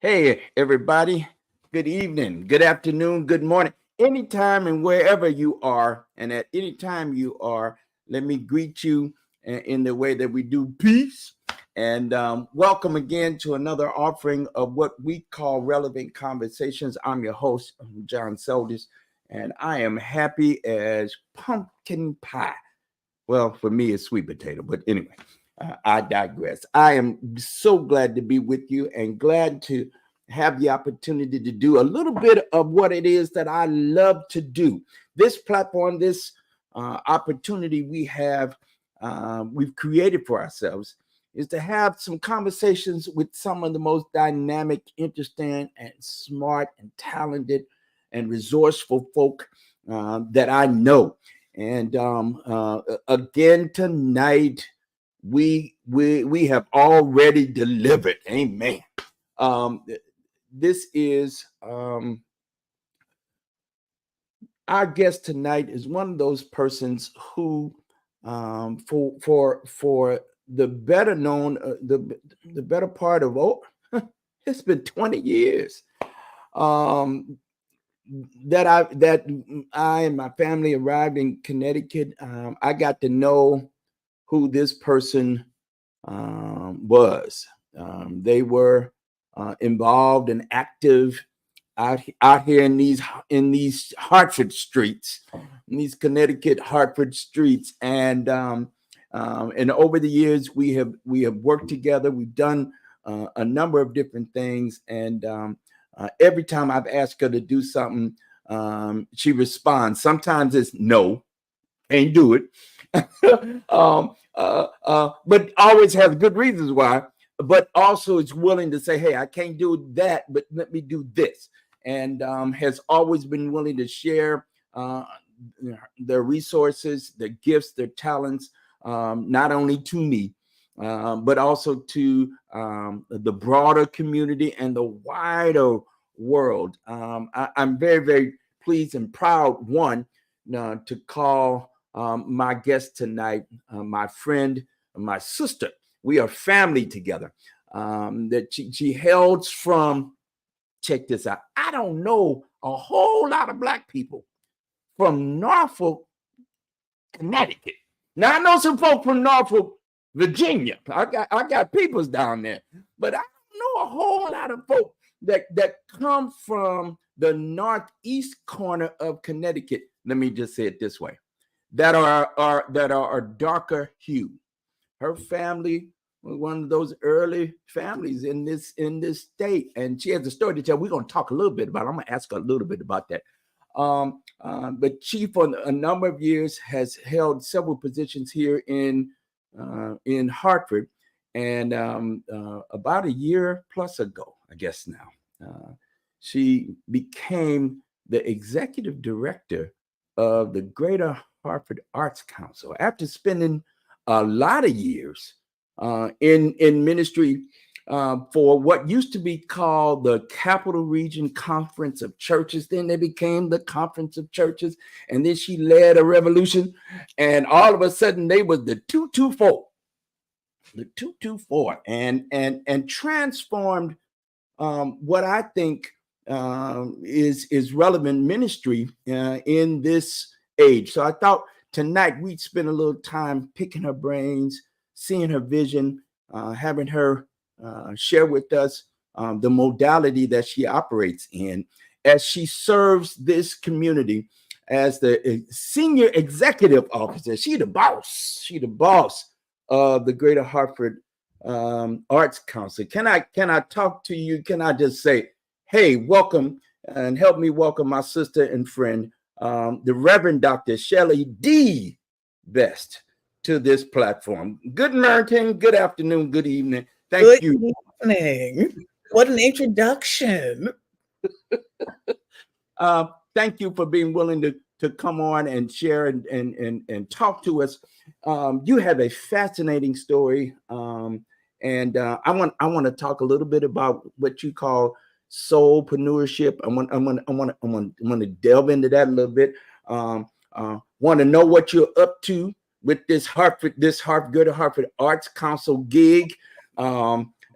Hey, everybody. Good evening, good afternoon, good morning. Anytime and wherever you are, and at any time you are, let me greet you in the way that we do peace. And welcome again to another offering of what we call Relevant Conversations. I'm your host, John Seldis, and I am happy as pumpkin pie. Well, for me, it's sweet potato, but anyway, I digress. I am so glad to be with you and glad to have the opportunity to do a little bit of what it is that I love to do. This platform, this opportunity we've created for ourselves is to have some conversations with some of the most dynamic, interesting, and smart and talented and resourceful folk that I know. And again tonight, we have already delivered. Amen. Um, this is our guest tonight is one of those persons who, for the better known, the better part of it's been 20 years. Um, that I and my family arrived in Connecticut. I got to know who this person was. They were involved and active out here in these Hartford streets, in these Connecticut Hartford streets, and over the years we have worked together. We've done a number of different things, and every time I've asked her to do something, she responds. Sometimes it's no, can't do it. But always has good reasons why. But also is willing to say, "Hey, I can't do that, but let me do this," and has always been willing to share their resources, their gifts, their talents, not only to me, but also to the broader community and the wider world. I'm very, very pleased and proud, one, to call my guest tonight, my friend, my sister. We are family together. That she hails from, check this out. I don't know a whole lot of Black people from Norfolk, Connecticut. Now I know some folk from Norfolk, Virginia. I got peoples down there, but I don't know a whole lot of folk that come from the northeast corner of Connecticut. Let me just say it this way: that are a darker hue. Her family was one of those early families in this state, and she has a story to tell. We're going to talk a little bit about it. I'm going to ask her a little bit about that. But she, for a number of years, has held several positions here in Hartford, and about a year plus ago, I guess now, she became the executive director of the Greater Hartford Arts Council after spending a lot of years in ministry for what used to be called the Capital Region Conference of Churches. Then they became the Conference of Churches, and then she led a revolution, and all of a sudden they was the 224, and transformed what I think is relevant ministry in this age. So I thought tonight we'd spend a little time picking her brains, seeing her vision, having her share with us the modality that she operates in as she serves this community as the senior executive officer. She the boss. She the boss of the Greater Hartford Arts Council. Can I talk to you? Can I just say, hey, welcome, and help me welcome my sister and friend, the Reverend Dr. Shelley D. Best, to this platform. Good morning, good afternoon, good evening. Thank you. Good evening. What an introduction. Thank you for being willing to come on and share and talk to us. You have a fascinating story, and I want to talk a little bit about what you call soulpreneurship. I want to delve into that a little bit. Want to know what you're up to with this Greater Hartford Arts Council gig.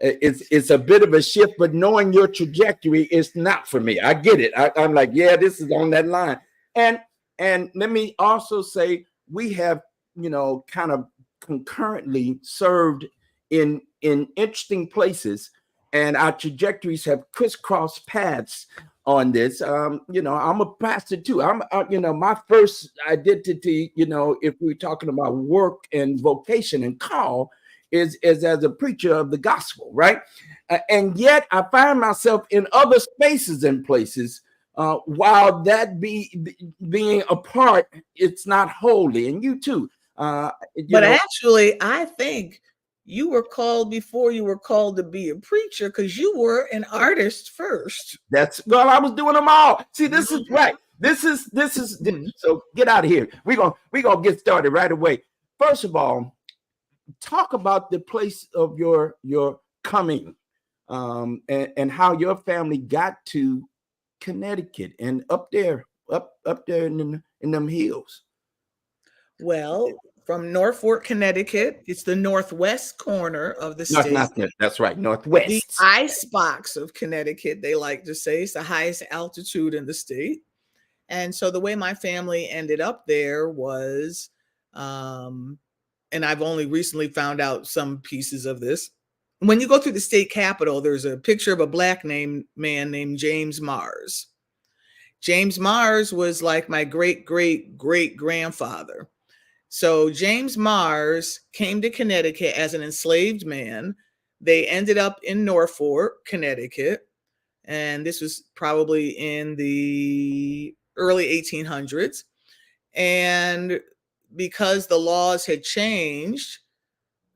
it's a bit of a shift, but knowing your trajectory is not for me. I get it. I'm like, yeah, this is on that line. And let me also say we have, kind of concurrently served in interesting places, and our trajectories have crisscrossed paths on this. I'm a pastor too. My first identity, if we're talking about work and vocation and call, is as a preacher of the gospel, right? And yet I find myself in other spaces and places. While that being apart, it's not holy, and you too. But actually, I think you were called before you were called to be a preacher, because you were an artist first. I was doing them all. See, this is right. This is so get out of here. We're gonna get started right away. First of all, talk about the place of your coming, and how your family got to Connecticut and up there in them hills. Well, from Norfolk, Connecticut, it's the northwest corner of the state. That's right, northwest. The ice box of Connecticut, they like to say. It's the highest altitude in the state. And so the way my family ended up there was, and I've only recently found out some pieces of this. When you go through the state capitol, there's a picture of a Black man named James Mars. James Mars was like my great-great-great-grandfather. So James Mars came to Connecticut as an enslaved man. They ended up in Norfolk, Connecticut, and this was probably in the early 1800s. And because the laws had changed,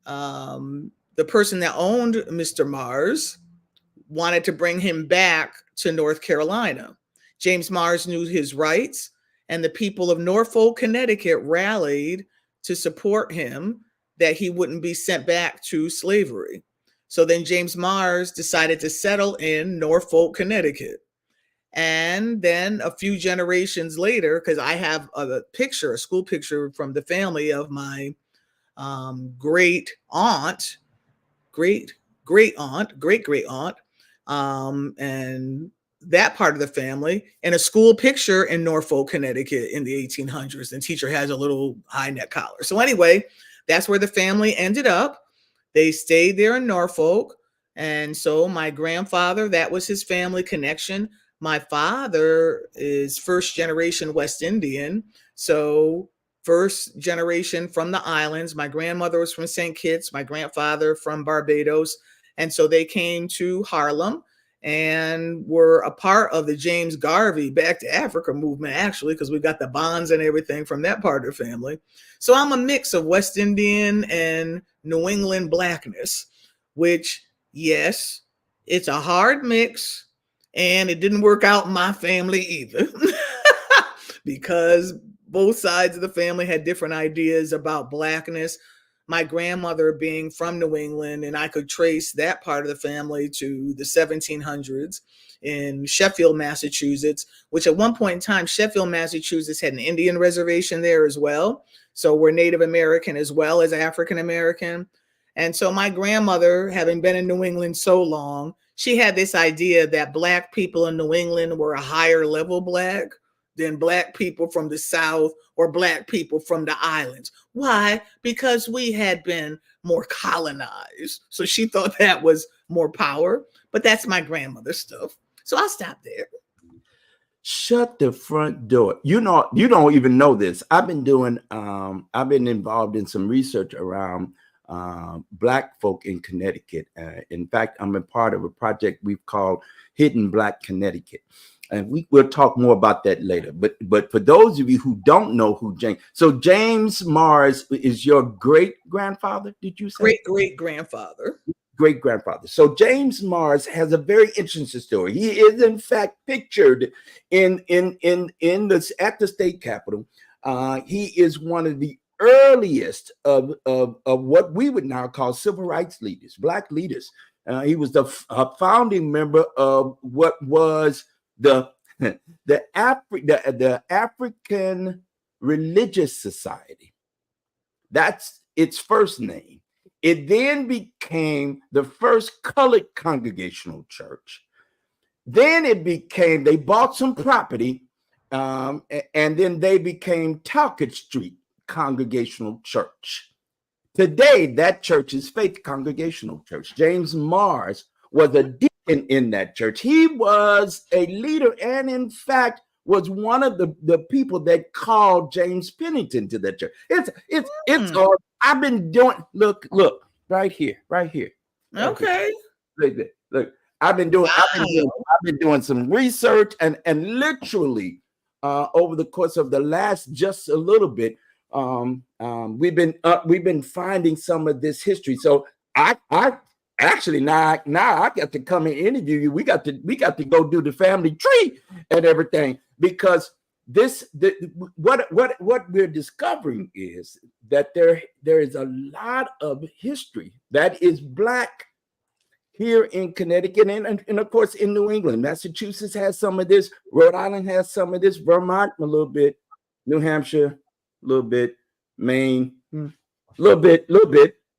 the person that owned Mr. Mars wanted to bring him back to North Carolina. James Mars knew his rights, and the people of Norfolk, Connecticut rallied to support him, that he wouldn't be sent back to slavery. So then James Mars decided to settle in Norfolk, Connecticut. And then a few generations later, because I have a school picture from the family of my great great aunt, and that part of the family, and a school picture in Norfolk, Connecticut in the 1800s. And teacher has a little high neck collar. So anyway, that's where the family ended up. They stayed there in Norfolk. And so my grandfather, that was his family connection. My father is first generation West Indian. So first generation from the islands. My grandmother was from St. Kitts, my grandfather from Barbados. And so they came to Harlem and were a part of the James Garvey Back to Africa movement, actually, because we got the bonds and everything from that part of the family. So I'm a mix of West Indian and New England Blackness, which, yes, it's a hard mix, and it didn't work out in my family either, because both sides of the family had different ideas about Blackness. My grandmother being from New England, and I could trace that part of the family to the 1700s in Sheffield, Massachusetts, which at one point in time, Sheffield, Massachusetts had an Indian reservation there as well. So we're Native American as well as African American. And so my grandmother, having been in New England so long, she had this idea that Black people in New England were a higher level Black than Black people from the South or Black people from the islands. Why? Because we had been more colonized. So she thought that was more power, but that's my grandmother's stuff. So I'll stop there. Shut the front door. You don't even know this. I've been involved in some research around Black folk in Connecticut. In fact, I'm a part of a project we've called Hidden Black Connecticut. And we'll talk more about that later. But for those of you who don't know who James Mars is your great-grandfather, did you say? Great-great-grandfather. Great-grandfather. So James Mars has a very interesting story. He is, in fact, pictured at the state capitol. He is one of the earliest of what we would now call civil rights leaders, Black leaders. He was the founding member of what was the African Religious Society. That's its first name. It then became the first colored congregational church. Then they bought some property, and then they became Talcott Street Congregational Church. Today, that church is Faith Congregational Church. James Mars was a deacon in that church. He was a leader, and in fact, was one of the people that called James Pennington to that church. It's all I've been doing. Look, right here. Okay. Look. I've been doing some research, and literally over the course of the last just a little bit, we've been finding some of this history. So I actually now I got to come and interview you. We got to go do the family tree and everything, because what we're discovering is that there is a lot of history that is Black here in Connecticut, and of course in New England. Massachusetts has some of this, Rhode Island has some of this, Vermont a little bit, New Hampshire a little bit, Maine a little bit.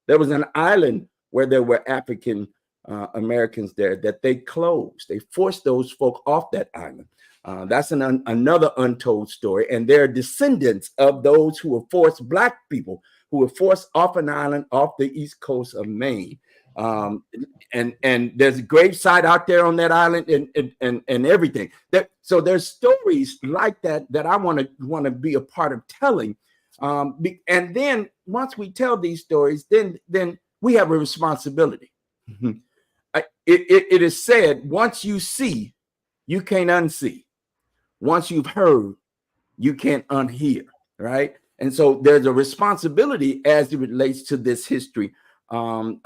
There was an island where there were African Americans there that they closed. They forced those folk off that island. That's another untold story, and they're descendants of those who were forced, Black people who were forced off an island off the east coast of Maine. And there's a gravesite out there on that island, and everything. So there's stories like that I want to be a part of telling. And then once we tell these stories, then we have a responsibility. It is said, once you see, you can't unsee. Once you've heard, you can't unhear, right? And so there's a responsibility as it relates to this history. And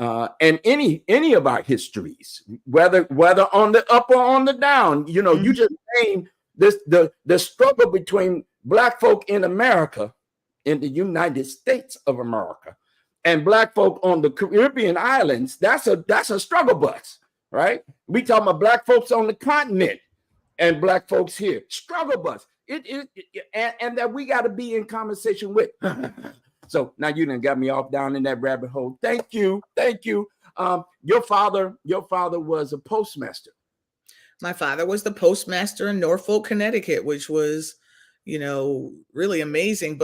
any of our histories, whether on the up or on the down, you just name this the struggle between Black folk in America, in the United States of America, and Black folk on the Caribbean islands. That's a struggle bus, right? We talking about Black folks on the continent and Black folks here, struggle bus. And that we got to be in conversation with. So now you done got me off down in that rabbit hole. Thank you. Your father was a postmaster. My father was the postmaster in Norfolk, Connecticut, which was, really amazing.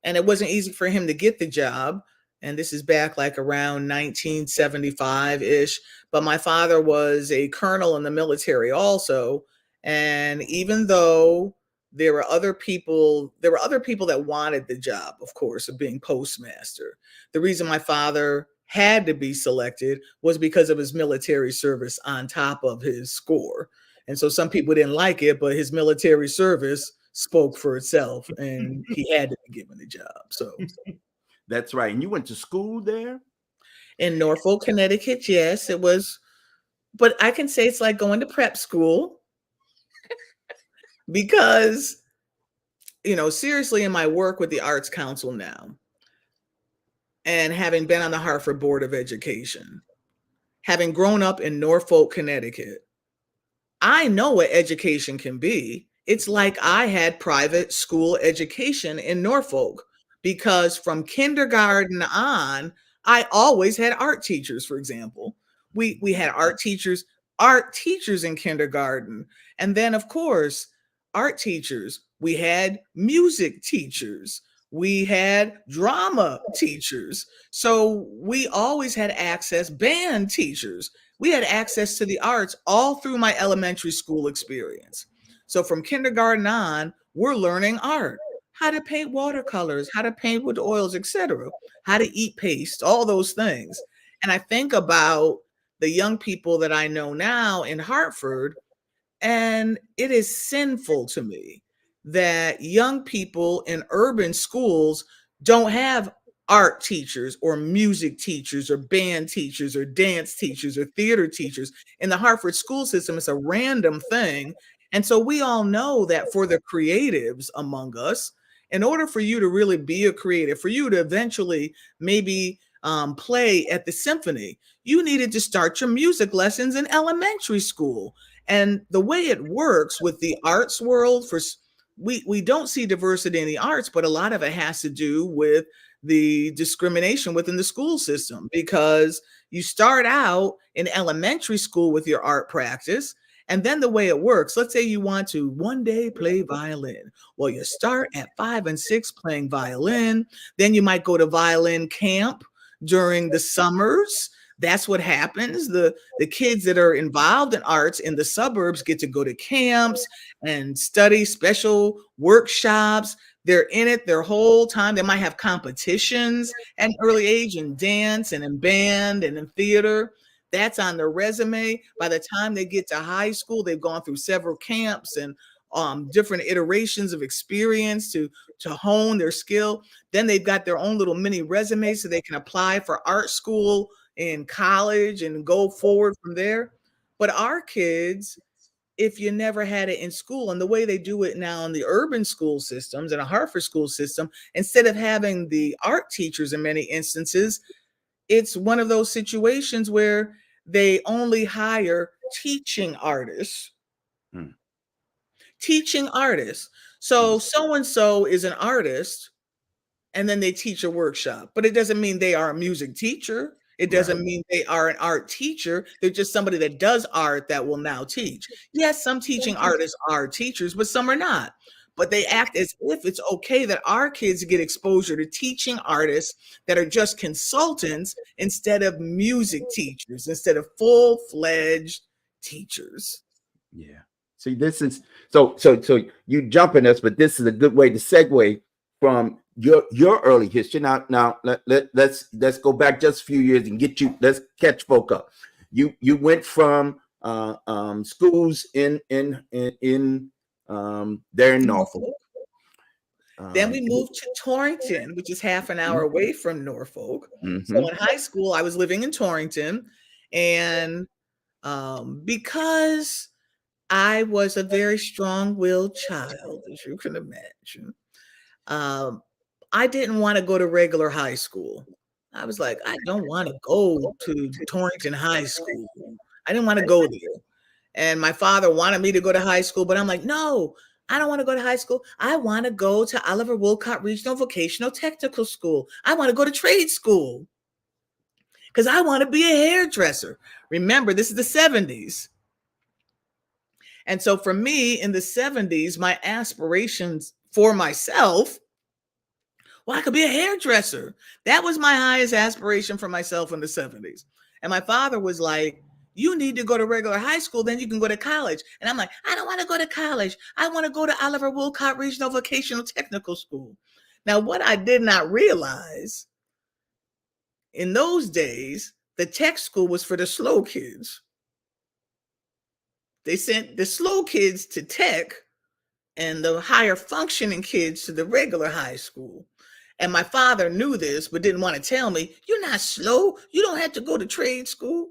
And it wasn't easy for him to get the job. And this is back like around 1975-ish. But my father was a colonel in the military also. And even though there were other people that wanted the job, of course, of being postmaster, the reason my father had to be selected was because of his military service on top of his score. And so some people didn't like it, but his military service spoke for itself, and he had to be given the job. So that's right. And you went to school there? In Norfolk, Connecticut, yes, it was. But I can say it's like going to prep school. Because, seriously, in my work with the Arts Council now, and having been on the Hartford Board of Education, having grown up in Norfolk, Connecticut, I know what education can be. It's like I had private school education in Norfolk, because from kindergarten on, I always had art teachers, for example. We had art teachers in kindergarten. And then, of course, art teachers, we had music teachers, we had drama teachers. So we always had access, band teachers. We had access to the arts all through my elementary school experience. So from kindergarten on, we're learning art, how to paint watercolors, how to paint with oils, etc., how to eat paste, all those things. And I think about the young people that I know now in Hartford, and it is sinful to me that young people in urban schools don't have art teachers or music teachers or band teachers or dance teachers or theater teachers. In the Hartford school system, it's a random thing. And so we all know that for the creatives among us, in order for you to really be a creative, for you to eventually maybe play at the symphony, you needed to start your music lessons in elementary school. And the way it works with the arts world, we don't see diversity in the arts, but a lot of it has to do with the discrimination within the school system, because you start out in elementary school with your art practice. And then the way it works, let's say you want to one day play violin. Well, you start at 5 and 6 playing violin. Then you might go to violin camp during the summers. That's what happens. The kids that are involved in arts in the suburbs get to go to camps and study special workshops. They're in it their whole time. They might have competitions at an early age in dance and in band and in theater. That's on their resume. By the time they get to high school, they've gone through several camps and different iterations of experience to hone their skill. Then they've got their own little mini resume so they can apply for art school in college and go forward from there. But our kids, if you never had it in school, and the way they do it now in the urban school systems and a Hartford school system, instead of having the art teachers in many instances, it's one of those situations where they only hire teaching artists. Hmm. Teaching artists. So and so is an artist, and then they teach a workshop, but it doesn't mean they are a music teacher. It doesn't mean they are an art teacher. They're just somebody that does art that will now teach. Yes, some teaching artists are teachers, but some are not. But they act as if it's okay that our kids get exposure to teaching artists that are just consultants instead of music teachers, instead of full-fledged teachers. Yeah. See, this is so you jumping us, but this is a good way to segue from your early history. Now let's go back just a few years and let's catch folk up. You went from schools in there in Norfolk. Then we moved to Torrington, which is half an hour away from Norfolk. Mm-hmm. So in high school, I was living in Torrington, and because I was a very strong-willed child, as you can imagine, I didn't want to go to regular high school. I was like, I don't want to go to Torrington High School. I didn't want to go there. And my father wanted me to go to high school, but I'm like, no, I don't want to go to high school. I want to go to Oliver Wolcott Regional Vocational Technical School. I want to go to trade school because I want to be a hairdresser. Remember, this is the 70s. And so for me in the 70s, my aspirations for myself, well, I could be a hairdresser. That was my highest aspiration for myself in the 70s. And my father was like, you need to go to regular high school, then you can go to college. And I'm like, I don't want to go to college. I want to go to Oliver Wolcott Regional Vocational Technical School. Now, what I did not realize, in those days, the tech school was for the slow kids. They sent the slow kids to tech and the higher functioning kids to the regular high school. And my father knew this, but didn't want to tell me, you're not slow. You don't have to go to trade school.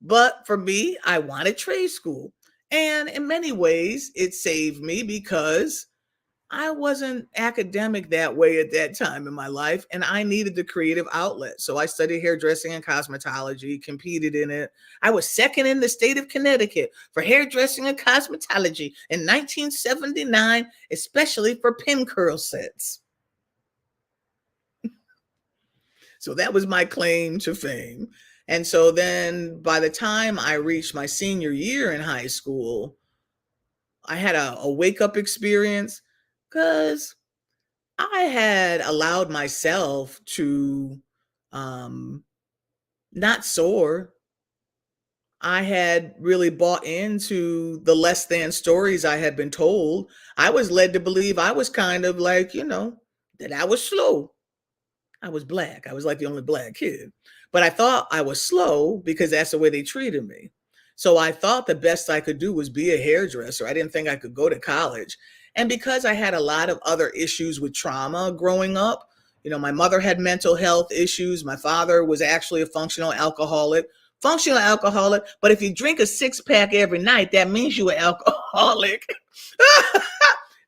But for me, I wanted trade school. And in many ways, it saved me because I wasn't academic that way at that time in my life, and I needed the creative outlet. So I studied hairdressing and cosmetology, competed in it. I was second in the state of Connecticut for hairdressing and cosmetology in 1979, especially for pin curl sets. So that was my claim to fame. And so then by the time I reached my senior year in high school, I had a wake-up experience because I had allowed myself to not soar. I had really bought into the less than stories I had been told. I was led to believe I was kind of like, that I was slow. I was Black. I was like the only Black kid. But I thought I was slow because that's the way they treated me. So I thought the best I could do was be a hairdresser. I didn't think I could go to college. And because I had a lot of other issues with trauma growing up, my mother had mental health issues. My father was actually a functional alcoholic. But if you drink a 6-pack every night, that means you're an alcoholic.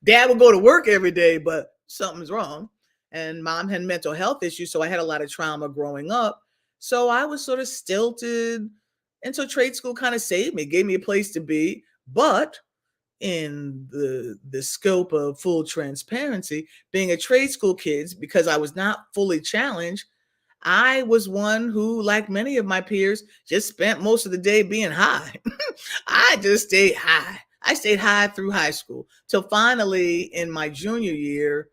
Dad would go to work every day, but something's wrong. And mom had mental health issues, so I had a lot of trauma growing up. So I was sort of stilted. And so trade school kind of saved me, gave me a place to be. But in the scope of full transparency, being a trade school kid, because I was not fully challenged, I was one who, like many of my peers, just spent most of the day being high. I just stayed high. I stayed high through high school till finally in my junior year,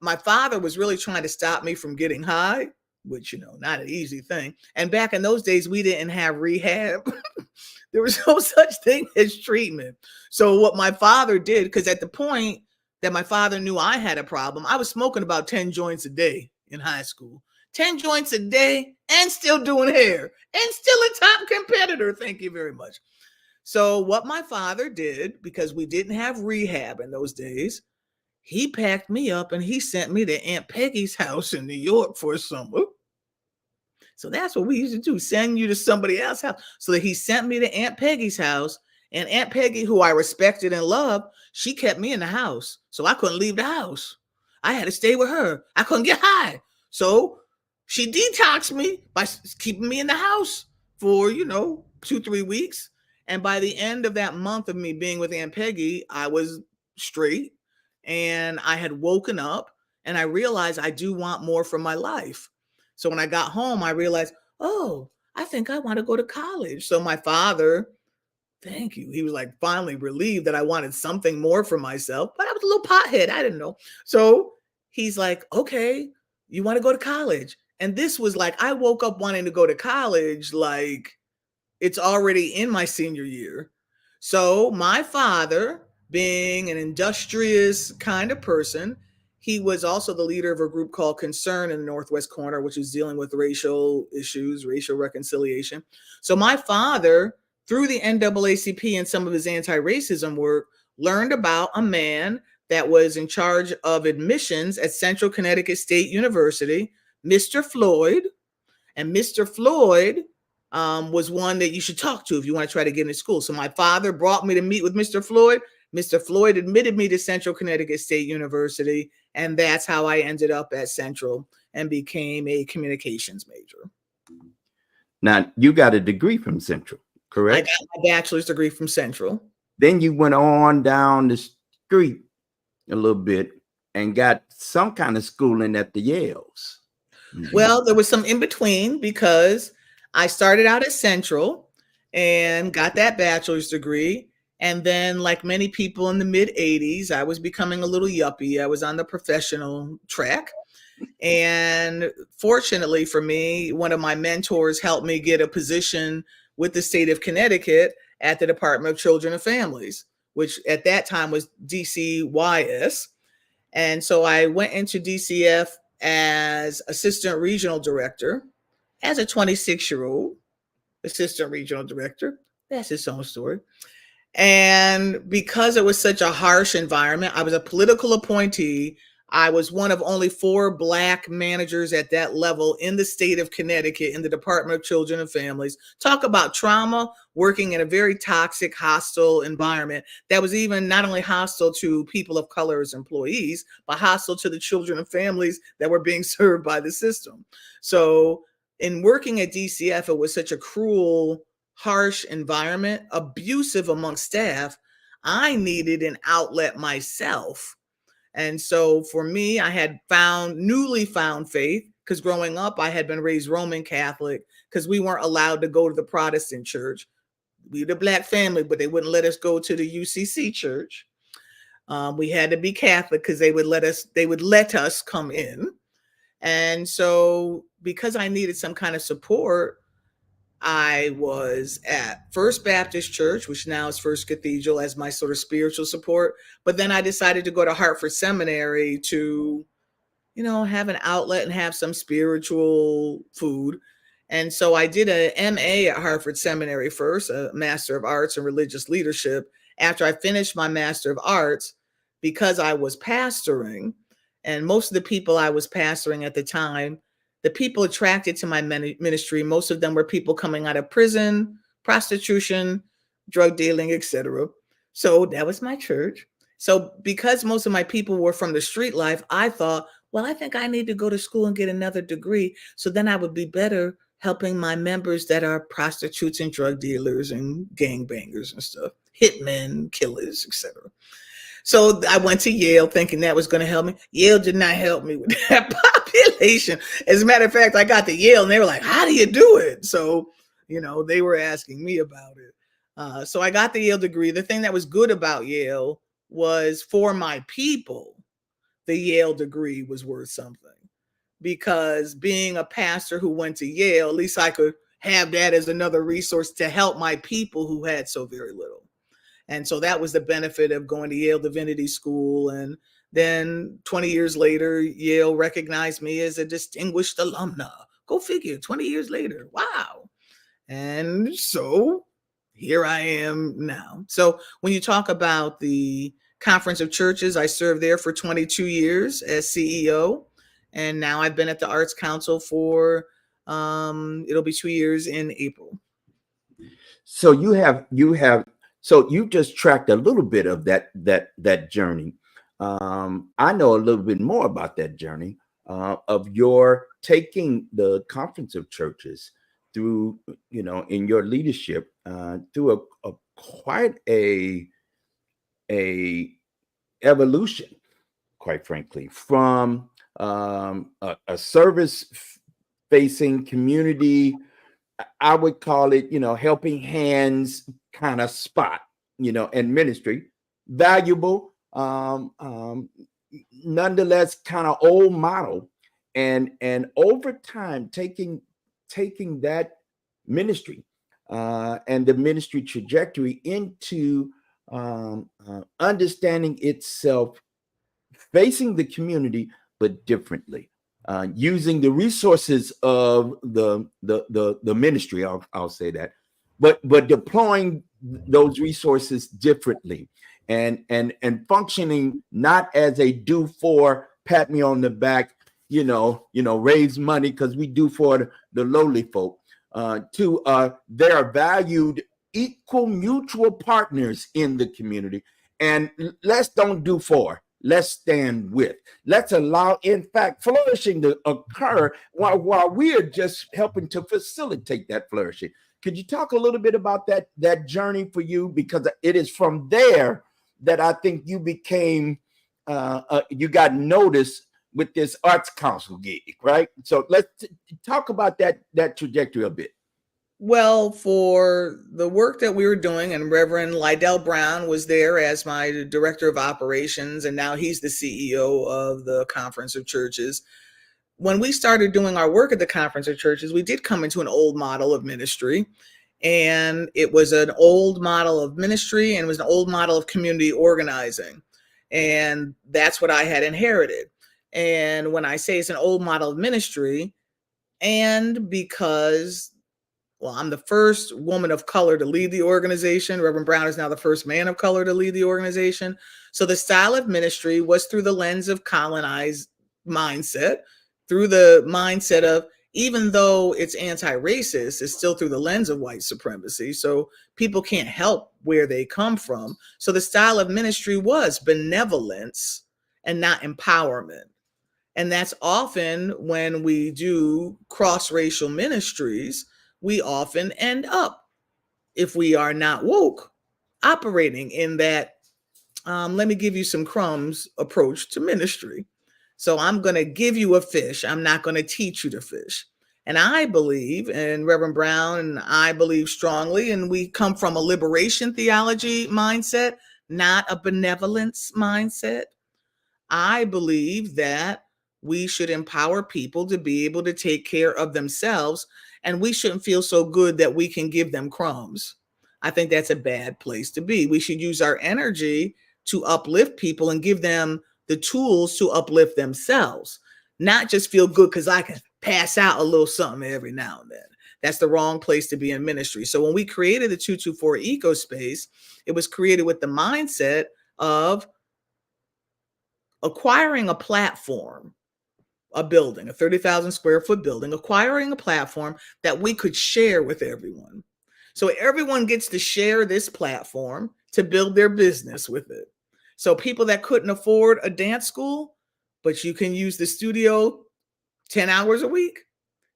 my father was really trying to stop me from getting high, which, not an easy thing. And back in those days, we didn't have rehab. There was no such thing as treatment. So what my father did, because at the point that my father knew I had a problem, I was smoking about 10 joints a day in high school. 10 joints a day and still doing hair and still a top competitor. Thank you very much. So what my father did, because we didn't have rehab in those days, he packed me up and he sent me to Aunt Peggy's house in New York for a summer. So that's what we used to do, send you to somebody else's house. So that he sent me to Aunt Peggy's house. And Aunt Peggy, who I respected and loved, she kept me in the house. So I couldn't leave the house. I had to stay with her. I couldn't get high. So she detoxed me by keeping me in the house for, 2-3 weeks. And by the end of that month of me being with Aunt Peggy, I was straight and I had woken up and I realized I do want more from my life. So when I got home, I realized, oh, I think I want to go to college. So my father, thank you. He was like finally relieved that I wanted something more for myself, but I was a little pothead. I didn't know. So he's like, okay, you want to go to college? And this was like, I woke up wanting to go to college, like it's already in my senior year. So my father, being an industrious kind of person, he was also the leader of a group called Concern in the Northwest Corner, which is dealing with racial issues, racial reconciliation. So my father, through the NAACP and some of his anti-racism work, learned about a man that was in charge of admissions at Central Connecticut State University, Mr. Floyd. And Mr. Floyd was one that you should talk to if you want to try to get into school. So my father brought me to meet with Mr. Floyd. Mr. Floyd admitted me to Central Connecticut State University, and that's how I ended up at Central and became a communications major. Now, you got a degree from Central, correct? I got my bachelor's degree from Central. Then you went on down the street a little bit and got some kind of schooling at the Yales. Well, there was some in between because I started out at Central and got that bachelor's degree. And then, like many people in the mid 80s, I was becoming a little yuppie. I was on the professional track. And fortunately for me, one of my mentors helped me get a position with the state of Connecticut at the Department of Children and Families, which at that time was DCYS. And so I went into DCF as assistant regional director, as a 26-year-old assistant regional director. That's its own story. And because it was such a harsh environment, I was a political appointee. I was one of only 4 Black managers at that level in the state of Connecticut in the Department of Children and Families. Talk about trauma, working in a very toxic, hostile environment that was even not only hostile to people of color as employees, but hostile to the children and families that were being served by the system. So in working at DCF, it was such a cruel, harsh environment, abusive amongst staff. I needed an outlet myself. And so for me, I had newly found faith, because growing up, I had been raised Roman Catholic because we weren't allowed to go to the Protestant church. We were the Black family, but they wouldn't let us go to the UCC church. We had to be Catholic because they would let us come in. And so because I needed some kind of support, I was at First Baptist Church, which now is First Cathedral, as my sort of spiritual support. But then I decided to go to Hartford Seminary to, have an outlet and have some spiritual food. And so I did a MA at Hartford Seminary first, a Master of Arts in Religious Leadership. After I finished my Master of Arts, because I was pastoring, and most of the people I was pastoring at the time, the people attracted to my ministry, most of them were people coming out of prison, prostitution, drug dealing, etc. So that was my church. So because most of my people were from the street life, I thought, well, I think I need to go to school and get another degree. So then I would be better helping my members that are prostitutes and drug dealers and gangbangers and stuff. hitmen, killers, etc. So I went to Yale thinking that was going to help me. Yale did not help me with that population. As a matter of fact, I got to Yale and they were like, how do you do it? So, they were asking me about it. So I got the Yale degree. The thing that was good about Yale was for my people, the Yale degree was worth something. Because being a pastor who went to Yale, at least I could have that as another resource to help my people who had so very little. And so that was the benefit of going to Yale Divinity School. And then 20 years later, Yale recognized me as a distinguished alumna. Go figure, 20 years later. Wow. And so here I am now. So when you talk about the Conference of Churches, I served there for 22 years as CEO. And now I've been at the Arts Council for, it'll be 2 years in April. So so you just tracked a little bit of that journey. I know a little bit more about that journey of your taking the Conference of Churches through, in your leadership, through a quite a evolution, quite frankly, from a service facing community, I would call it, helping hands kind of spot, and ministry, valuable, nonetheless, kind of old model, and over time taking that ministry and the ministry trajectory into understanding itself, facing the community, but differently. Using the resources of the ministry, I'll say that, but deploying those resources differently, and functioning not as a do for, pat me on the back, raise money because we do for the lowly folk. To they are valued equal mutual partners in the community, and let's don't do for. Let's stand with. Let's allow, in fact, flourishing to occur while we are just helping to facilitate that flourishing. Could you talk a little bit about that journey for you? Because it is from there that I think you became, you got noticed with this Arts Council gig, right? So let's talk about that trajectory a bit. Well, for the work that we were doing, and Reverend Lydell Brown was there as my director of operations, and now he's the CEO of the Conference of Churches. When we started doing our work at the Conference of Churches, we did come into an old model of ministry. And it was an old model of ministry, and it was an old model of community organizing. And that's what I had inherited. And when I say it's an old model of ministry, and because, well, I'm the first woman of color to lead the organization. Reverend Brown is now the first man of color to lead the organization. So the style of ministry was through the lens of colonized mindset, through the mindset of, even though it's anti-racist, it's still through the lens of white supremacy. So people can't help where they come from. So the style of ministry was benevolence and not empowerment. And that's often when we do cross-racial ministries, we often end up, if we are not woke, operating in that, let me give you some crumbs approach to ministry. So I'm going to give you a fish. I'm not going to teach you to fish. And I believe, and Reverend Brown and I believe strongly, and we come from a liberation theology mindset, not a benevolence mindset. I believe that we should empower people to be able to take care of themselves, and we shouldn't feel so good that we can give them crumbs. I think that's a bad place to be. We should use our energy to uplift people and give them the tools to uplift themselves, not just feel good because I can pass out a little something every now and then. That's the wrong place to be in ministry. So when we created the 224 Eco Space, it was created with the mindset of acquiring a platform, a building, a 30,000 square foot building, acquiring a platform that we could share with everyone. So everyone gets to share this platform to build their business with it. So people that couldn't afford a dance school, but you can use the studio 10 hours a week,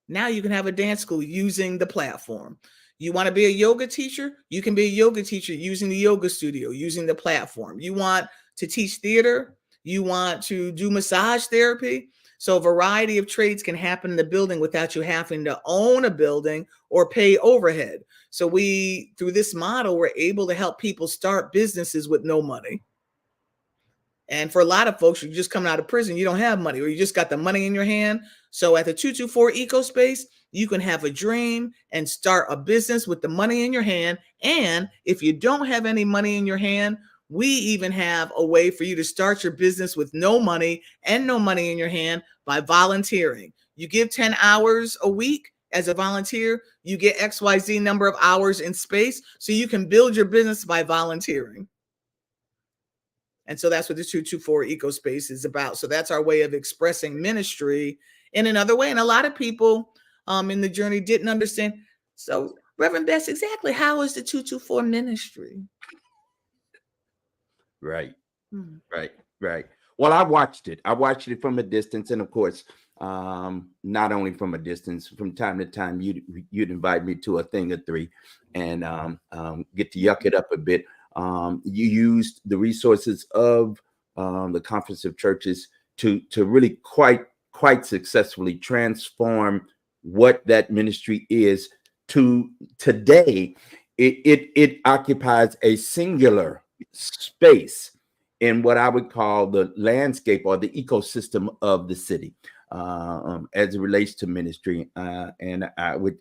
now you can have a dance school using the platform. You want to be a yoga teacher? You can be a yoga teacher using the yoga studio, using the platform. You want to teach theater? You want to do massage therapy? So a variety of trades can happen in the building without you having to own a building or pay overhead. So we, through this model, we're able to help people start businesses with no money. And for a lot of folks, you're just coming out of prison, you don't have money, or you just got the money in your hand. So at the 224 EcoSpace, you can have a dream and start a business with the money in your hand. And if you don't have any money in your hand, we even have a way for you to start your business with no money and no money in your hand by volunteering. You give 10 hours a week as a volunteer, you get XYZ number of hours in space, so you can build your business by volunteering. And so that's what the 224 EcoSpace is about. So that's our way of expressing ministry in another way. And a lot of people in the journey didn't understand. So, Reverend Bess, exactly how is the 224 ministry? Right. Right. Well, I watched it. I watched it from a distance, and of course, not only from a distance. From time to time, you'd invite me to a thing or three, and get to yuck it up a bit. You used the resources of the Conference of Churches to really quite successfully transform what that ministry is to today. It occupies a singular space in what I would call the landscape or the ecosystem of the city, as it relates to ministry. And I would,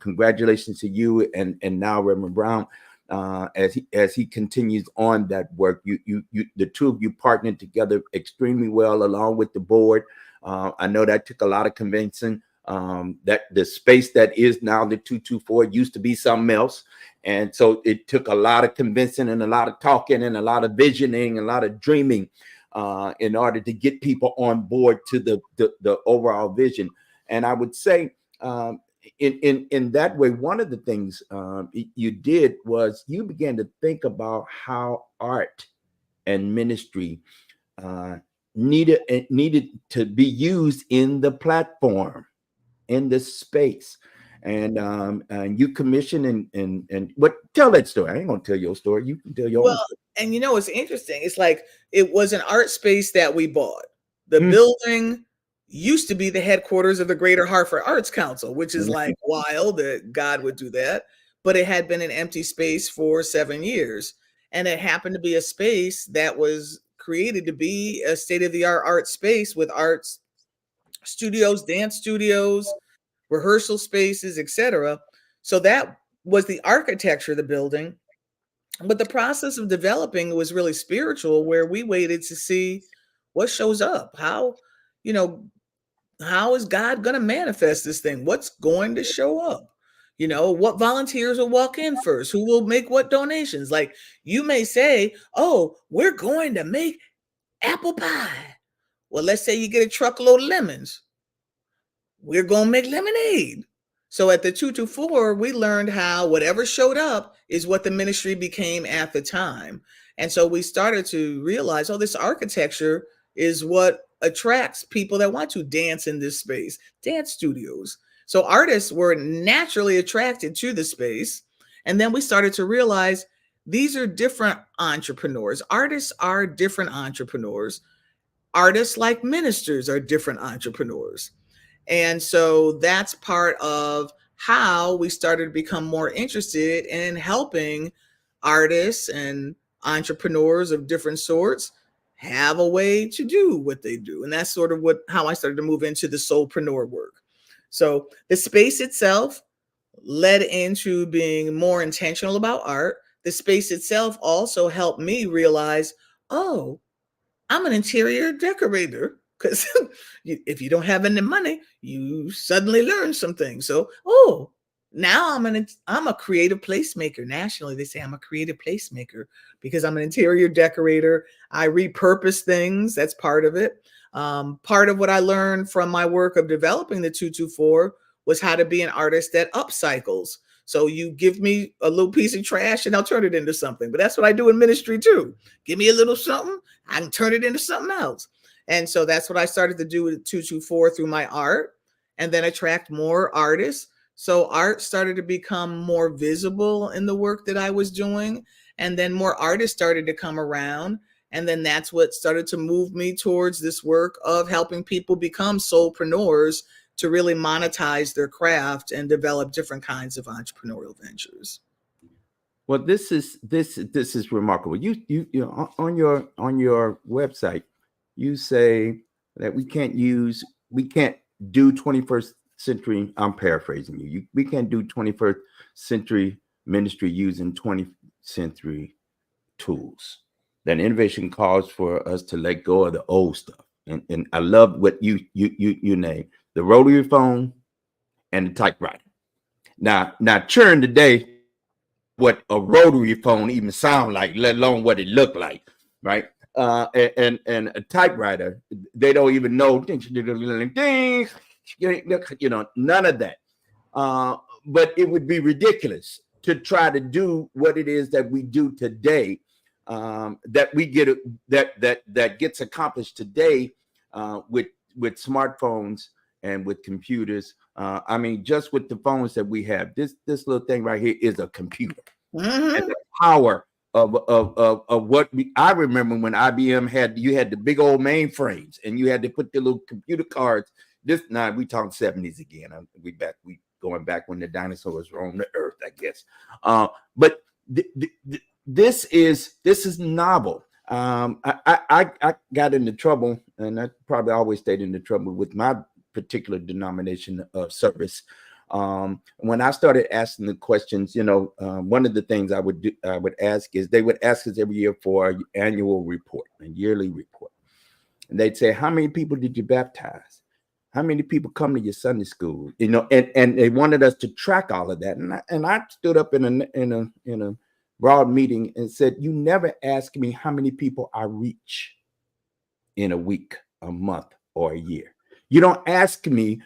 congratulations to you and now Reverend Brown, as he continues on that work. You the two of you partnered together extremely well, along with the board. I know that took a lot of convincing. That the space that is now the 224 used to be something else. And so it took a lot of convincing and a lot of talking and a lot of visioning, and a lot of dreaming, in order to get people on board to the overall vision. And I would say, in that way, one of the things you did was you began to think about how art and ministry needed to be used in the platform, in this space. And you commissioned and what, tell that story. I ain't gonna tell your story. You can tell your own story. And it's interesting. It's like it was an art space that we bought. The building used to be the headquarters of the Greater Hartford Arts Council, which is like wild that God would do that. But it had been an empty space for 7 years. And it happened to be a space that was created to be a state-of-the-art art space with arts studios, dance studios, rehearsal spaces, etc. So that was the architecture of the building. But the process of developing was really spiritual, where we waited to see what shows up. How is God going to manifest this thing? What's going to show up? What volunteers will walk in first? Who will make what donations? Like, you may say, oh, we're going to make apple pie. Well, let's say you get a truckload of lemons. We're going to make lemonade. So at the 224, we learned how whatever showed up is what the ministry became at the time. And so we started to realize, oh, this architecture is what attracts people that want to dance in this space, dance studios. So artists were naturally attracted to the space. And then we started to realize these are different entrepreneurs. Artists are different entrepreneurs. Artists, like ministers, are different entrepreneurs. And so that's part of how we started to become more interested in helping artists and entrepreneurs of different sorts have a way to do what they do. And that's sort of how I started to move into the soulpreneur work. So the space itself led into being more intentional about art. The space itself also helped me realize, oh, I'm an interior decorator. Because if you don't have any money, you suddenly learn some things. So, now I'm a creative placemaker. Nationally, they say I'm a creative placemaker because I'm an interior decorator. I repurpose things. That's part of it. Part of what I learned from my work of developing the 224 was how to be an artist that upcycles. So you give me a little piece of trash and I'll turn it into something. But that's what I do in ministry too. Give me a little something, I can turn it into something else. And so that's what I started to do with 224 through my art, and then attract more artists So art started to become more visible in the work that I was doing. And then more artists started to come around. And then that's what started to move me towards this work of helping people become soulpreneurs to really monetize their craft and develop different kinds of entrepreneurial ventures. Well, this is remarkable. You know, on your website, you say that we can't do 21st century. I'm paraphrasing you. We can't do 21st century ministry using 20th century tools. That innovation calls for us to let go of the old stuff. And I love what you name the rotary phone and the typewriter. Now churn today what a rotary phone even sound like, let alone what it looked like, right? And a typewriter, they don't even know, you know, none of that. But it would be ridiculous to try to do what it is that we do today, that we get that gets accomplished today with smartphones and with computers. I mean, just with the phones that we have, this little thing right here is a computer. Mm-hmm. And the power of what I remember when IBM had the big old mainframes and you had to put the little computer cards. We talking 70s again. We going back when the dinosaurs roamed the earth, I guess. But this is novel. I got into trouble, and I probably always stayed into trouble with my particular denomination of service. When I started asking the questions, you know, one of the things I would ask is they would ask us every year for an annual report, a yearly report. And they'd say, how many people did you baptize? How many people come to your Sunday school? You know, and they wanted us to track all of that. And I stood up in a broad meeting and said, you never ask me how many people I reach in a week, a month, or a year. You don't ask me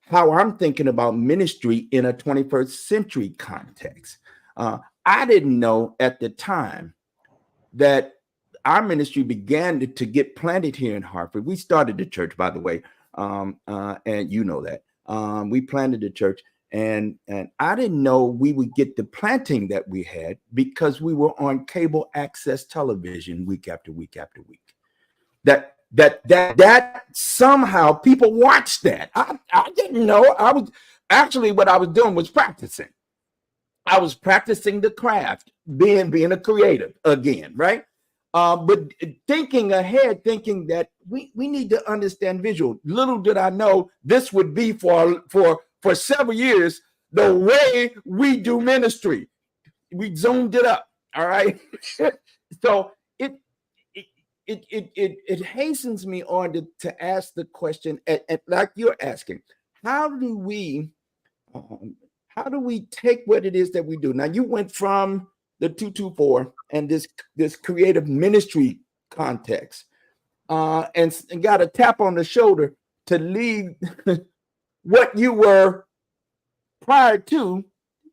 how I'm thinking about ministry in a 21st century context. I didn't know at the time that our ministry began to get planted here in Hartford. We started the church, by the way, and you know that. We planted the church, and I didn't know we would get the planting that we had because we were on cable access television week after week after week. That somehow people watched that. I didn't know. I was actually, what I was doing was practicing. I was practicing the craft, being a creative again, right? But thinking ahead, thinking that we need to understand visual. Little did I know this would be for several years the way we do ministry. We zoomed it up, all right. So it hastens me on to ask the question, like you're asking, how do we take what it is that we do? Now, you went from the 224 and this creative ministry context, and got a tap on the shoulder to leave what you were prior to.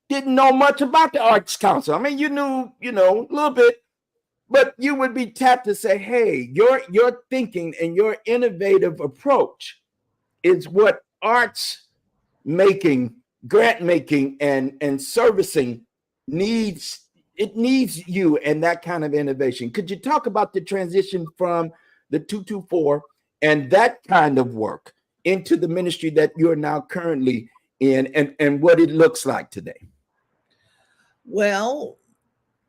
Didn't know much about the Arts Council. I mean, you knew, a little bit, but you would be tapped to say, hey, your thinking and your innovative approach is what arts making, grant making, and servicing needs. It needs you and that kind of innovation. Could you talk about the transition from the 224 and that kind of work into the ministry that you're now currently in, and what it looks like today? Well,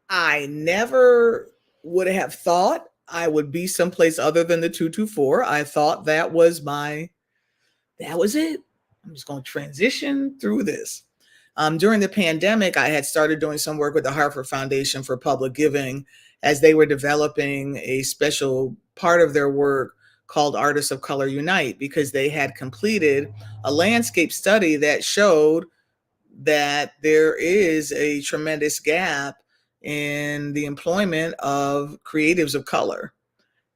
I never would have thought I would be someplace other than the 224. I thought that was it. I'm just going to transition through this. During the pandemic, I had started doing some work with the Hartford Foundation for Public Giving as they were developing a special part of their work called Artists of Color Unite, because they had completed a landscape study that showed that there is a tremendous gap in the employment of creatives of color.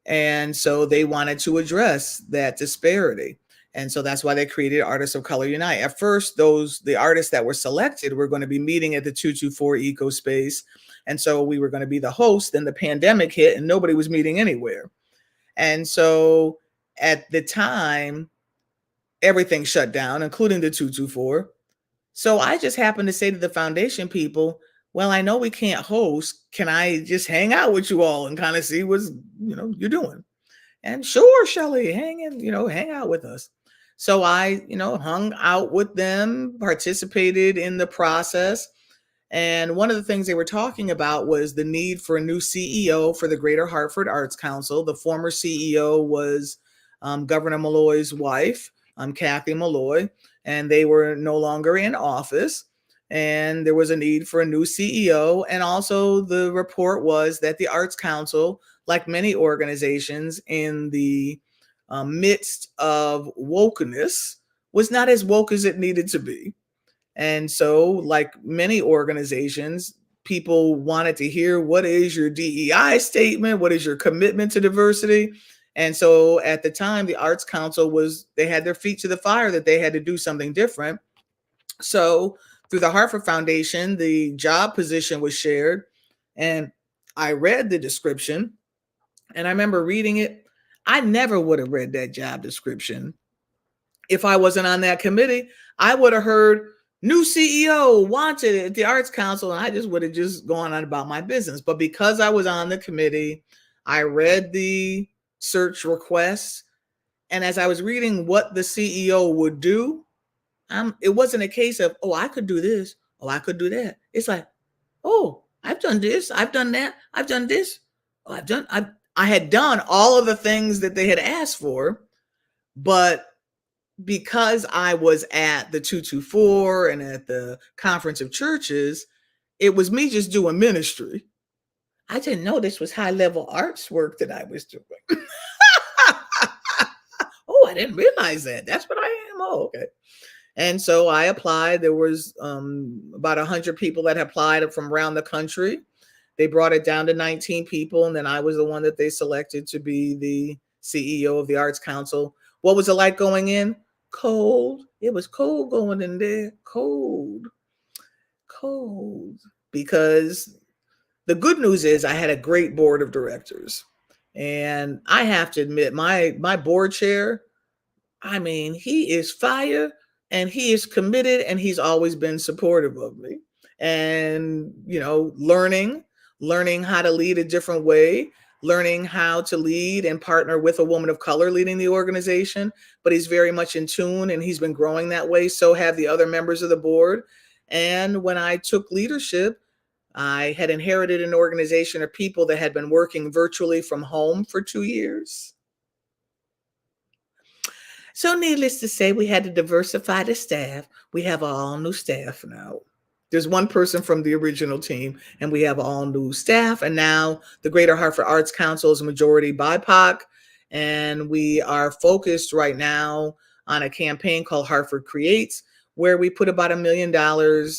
And so they wanted to address that disparity. And so that's why they created Artists of Color Unite. At first, the artists that were selected were going to be meeting at the 224 Eco Space. And so we were going to be the host, and the pandemic hit and nobody was meeting anywhere. And so at the time, everything shut down, including the 224. So I just happened to say to the foundation people, well, I know we can't host. Can I just hang out with you all and kind of see what's, you're doing? And sure, Shelley, hang out with us. So I, hung out with them, participated in the process. And one of the things they were talking about was the need for a new CEO for the Greater Hartford Arts Council. The former CEO was Governor Malloy's wife, Kathy Malloy, and they were no longer in office. And there was a need for a new CEO. And also, the report was that the Arts Council, like many organizations in the midst of wokeness, was not as woke as it needed to be. And so, like many organizations, people wanted to hear, what is your DEI statement? What is your commitment to diversity? And so at the time, the Arts Council they had their feet to the fire that they had to do something different. So through the Hartford Foundation, the job position was shared, and I read the description, and I remember reading it. I never would have read that job description if I wasn't on that committee. I would have heard new CEO wanted at the Arts Council, and I just would have just gone on about my business. But because I was on the committee, I read the search requests, and as I was reading what the CEO would do, it wasn't a case of, oh, I could do this, oh, I could do that. It's like, oh, I've done this, I've done that, I've done this, oh, I had done all of the things that they had asked for, but because I was at the 224 and at the Conference of Churches, it was me just doing ministry. I didn't know this was high-level arts work that I was doing. Oh, I didn't realize that. That's what I am. Oh, okay. And so I applied. There was about 100 people that applied from around the country. They brought it down to 19 people, and then I was the one that they selected to be the CEO of the Arts Council. What was it like going in? Cold. It was cold going in there. Cold. Because the good news is I had a great board of directors. And I have to admit, my board chair, I mean, he is fire and he is committed and he's always been supportive of me. And, learning how to lead a different way, learning how to lead and partner with a woman of color leading the organization. But he's very much in tune and he's been growing that way. So have the other members of the board. And when I took leadership, I had inherited an organization of people that had been working virtually from home for 2 years. So needless to say, we had to diversify the staff. We have all new staff now. There's one person from the original team, and we have all new staff. And now the Greater Hartford Arts Council is majority BIPOC. And we are focused right now on a campaign called Hartford Creates, where we put about $1 million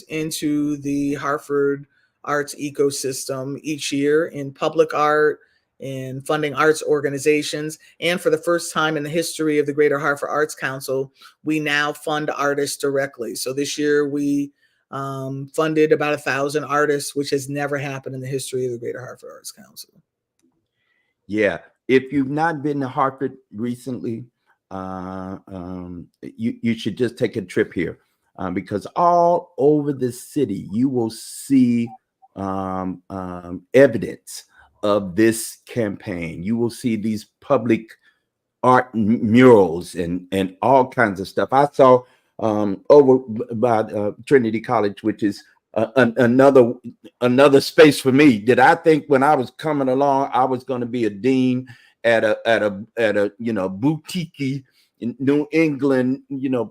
into the Hartford arts ecosystem each year in public art, in funding arts organizations. And for the first time in the history of the Greater Hartford Arts Council, we now fund artists directly. So this year we funded about 1,000 artists, which has never happened in the history of the Greater Hartford Arts Council. Yeah. If you've not been to Hartford recently, you should just take a trip here because all over the city, you will see evidence of this campaign. You will see these public art murals and all kinds of stuff. I saw over by Trinity College, which is another space for me. Did I think when I was coming along I was going to be a dean at a boutique in New England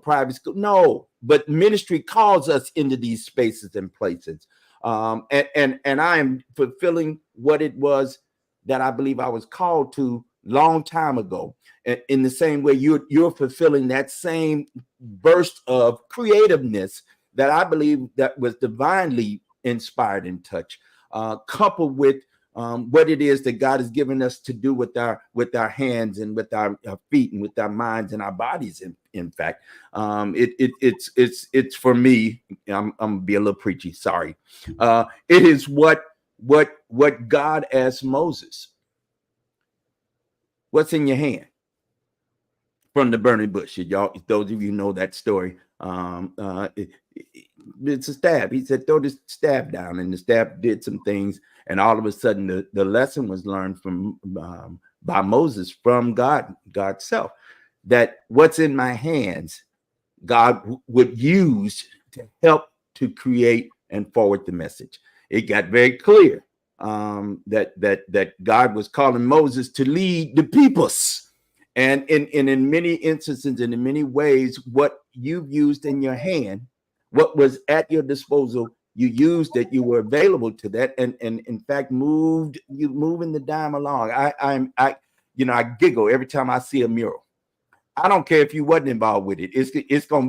private school? No, but ministry calls us into these spaces and places. And I am fulfilling what it was that I believe I was called to long time ago. In the same way, you're fulfilling that same burst of creativeness that I believe that was divinely inspired and touched, coupled with what it is that God has given us to do with our hands and with our feet and with our minds and our bodies. In fact, it's for me. I'm gonna be a little preachy. Sorry. It is what God asked Moses. What's in your hand? From the burning bush. Y'all, those of you know that story. it's a staff. He said, throw this staff down. And the staff did some things. And all of a sudden, the lesson was learned from by Moses from God's self, that what's in my hands, God would use to help to create and forward the message. It got very clear that God was calling Moses to lead the peoples. And in many instances and in many ways, what you've used in your hand, what was at your disposal, you used that, you were available to that, and in fact moving the dime along. I giggle every time I see a mural. I don't care if you wasn't involved with it. It's gonna